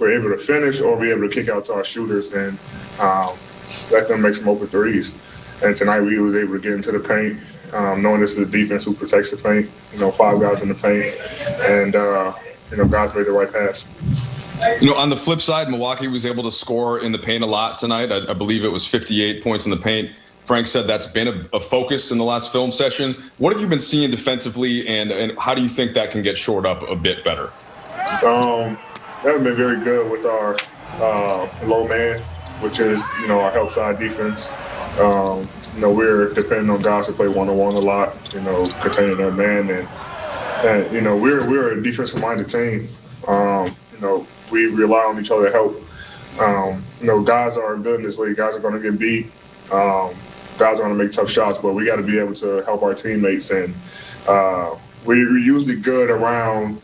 we're able to finish or we're able to kick out to our shooters and let them make some open threes. And tonight we was able to get into the paint, knowing this is a defense who protects the paint, 5 guys in the paint, and, guys made the right pass. On the flip side, Milwaukee was able to score in the paint a lot tonight. I believe it was 58 points in the paint. Frank said that's been a focus in the last film session. What have you been seeing defensively, and how do you think that can get shored up a bit better? That's been very good with our low man, which is, our help side defense. We're depending on guys to play one-on-one a lot, containing their man. And we're a defensive-minded team. We rely on each other to help. Guys are good in this league. Guys are going to get beat. Guys are going to make tough shots, but we got to be able to help our teammates. And we're usually good around,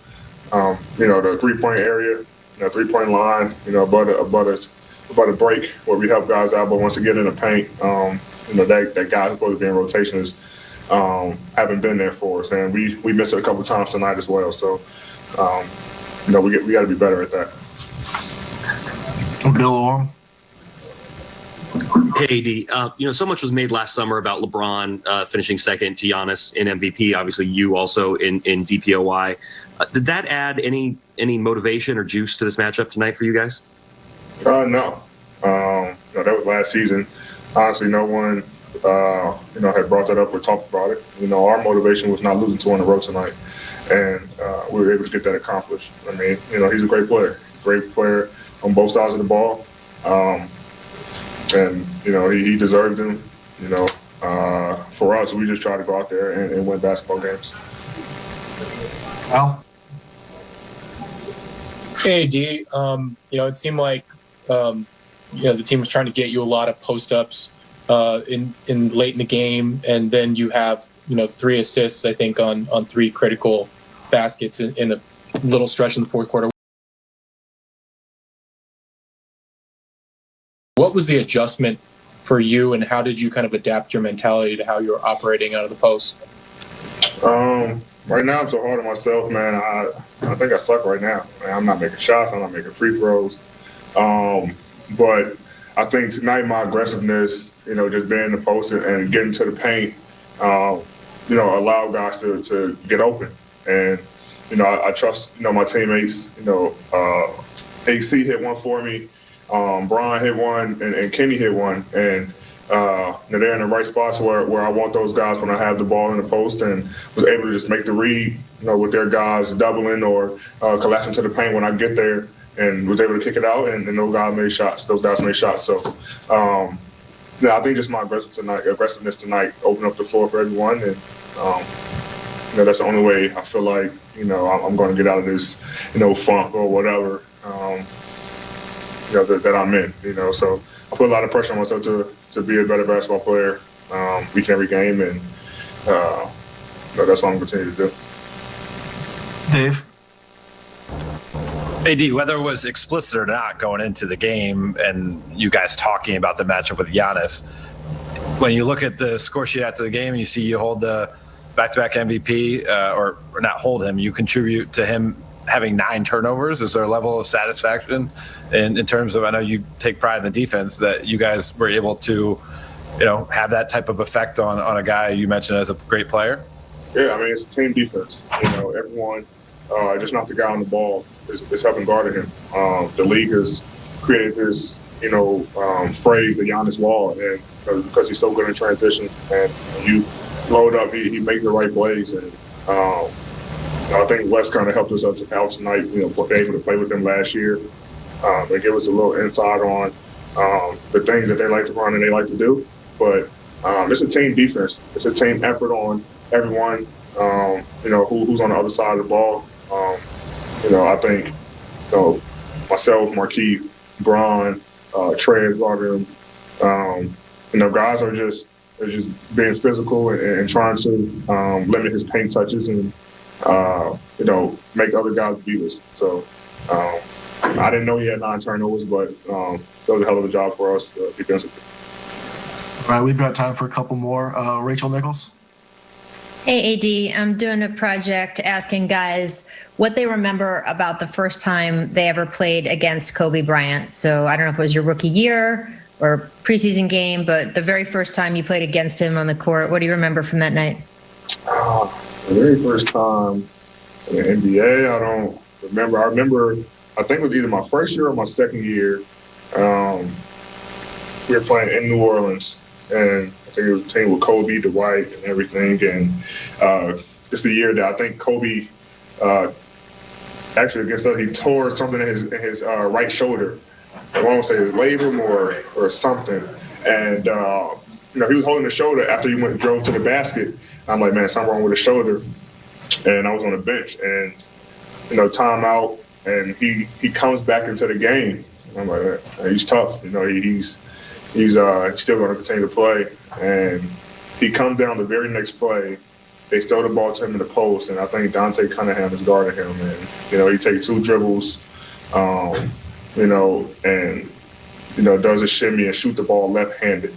the three-point area, three-point line, about a break where we help guys out. But once they get in the paint, that guy who's supposed to be in rotation is haven't been there for us, and we missed it a couple times tonight as well. So, we got to be better at that. Bill Orm. Hey, D. So much was made last summer about LeBron finishing second to Giannis in MVP. Obviously, you also in DPOY. Did that add any motivation or juice to this matchup tonight for you guys? No. That was last season. Honestly, no one, had brought that up or talked about it. Our motivation was not losing 2 in a row tonight, and we were able to get that accomplished. I mean, he's a great player on both sides of the ball, and he deserved them. For us, we just tried to go out there and win basketball games. Al? Hey, D. It seemed like the team was trying to get you a lot of post-ups in late in the game, and then you have 3 assists, I think, on 3 critical baskets in a little stretch in the fourth quarter. What was the adjustment for you, and how did you kind of adapt your mentality to how you were operating out of the post? Right now, I'm so hard on myself, man. I think I suck right now. I'm not making shots. I'm not making free throws. But I think tonight my aggressiveness, just being in the post and getting to the paint, allow guys to get open. And, I trust, my teammates. AC hit one for me. Brian hit one, and Kenny hit one. And they're in the right spots where I want those guys when I have the ball in the post, and was able to just make the read, with their guys doubling or collapsing to the paint when I get there, and was able to kick it out, and those guys made shots. So, I think just my aggressiveness tonight opened up the floor for everyone, and that's the only way I feel like I'm going to get out of this funk or whatever that I'm in. So I put a lot of pressure on myself to be a better basketball player week and every game, and that's what I'm going to continue to do. Dave? AD, whether it was explicit or not going into the game and you guys talking about the matchup with Giannis, when you look at the score sheet after the game, you see you hold the back-to-back MVP, or not hold him, you contribute to him having 9 turnovers. Is there a level of satisfaction in terms of, I know you take pride in the defense, that you guys were able to, have that type of effect on a guy you mentioned as a great player? Yeah, I mean, it's a team defense. Everyone, just not the guy on the ball, is helping guard him. The league has created this, phrase, the Giannis wall, and because he's so good in transition, and you load up, he makes the right plays, and I think Wes kind of helped us out tonight, being able to play with him last year. They give us a little insight on the things that they like to run and they like to do. But it's a team defense. It's a team effort on everyone, who's on the other side of the ball. I think, myself, Markeith, Braun, Trey, Gardner, guys are just being physical and trying to limit his paint touches and, make other guys beat us. So I didn't know he had 9 turnovers, but that was a hell of a job for us defensively. All right, we've got time for a couple more. Rachel Nichols? Hey, AD, I'm doing a project asking guys what they remember about the first time they ever played against Kobe Bryant. So I don't know if it was your rookie year or preseason game, but the very first time you played against him on the court, what do you remember from that night? The very first time in the NBA, I don't remember. I think it was either my first year or my second year. We were playing in New Orleans, and I think it was a team with Kobe, Dwight, and everything. And it's the year that I think Kobe, actually against us, he tore something in his right shoulder. I want to say his labrum or something. And he was holding the shoulder after he drove to the basket. I'm like, man, something wrong with the shoulder. And I was on the bench, and timeout, and he comes back into the game. I'm like, he's tough. He's still going to continue to play. And he comes down the very next play. They throw the ball to him in the post, and I think Dante Cunningham is guarding him. And he takes 2 dribbles, and does a shimmy and shoot the ball left-handed,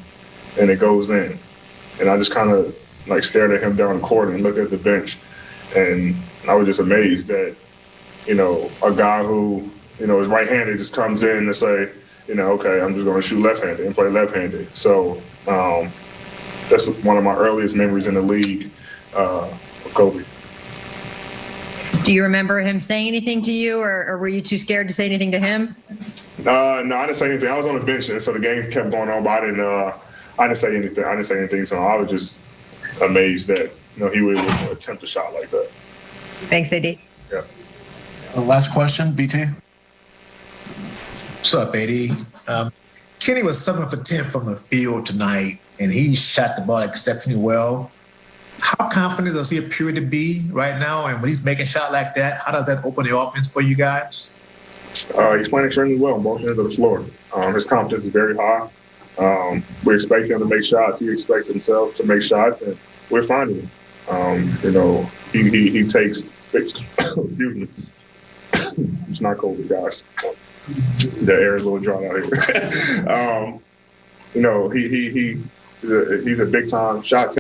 and it goes in. And I just kind of stared at him down the court and looked at the bench, and I was just amazed that a guy who is right-handed just comes in and say, okay, I'm just going to shoot left-handed and play left-handed. So that's one of my earliest memories in the league of Kobe. Do you remember him saying anything to you, or were you too scared to say anything to him? No, I didn't say anything. I was on the bench, and so the game kept going on, but I didn't say anything. I didn't say anything to him. I was just amazed that he would attempt a shot like that. Thanks, AD. Yeah. Last question, BT. What's up, AD? Kenny was 7 for 10 from the field tonight, and he shot the ball exceptionally well. How confident does he appear to be right now? And when he's making a shot like that, how does that open the offense for you guys? He's playing extremely well on both ends of the floor. His confidence is very high. We expect him to make shots. He expects himself to make shots, and we're finding him. He takes big, excuse me. It's not cold, guys. The air is a little dry out here. He's a big time shot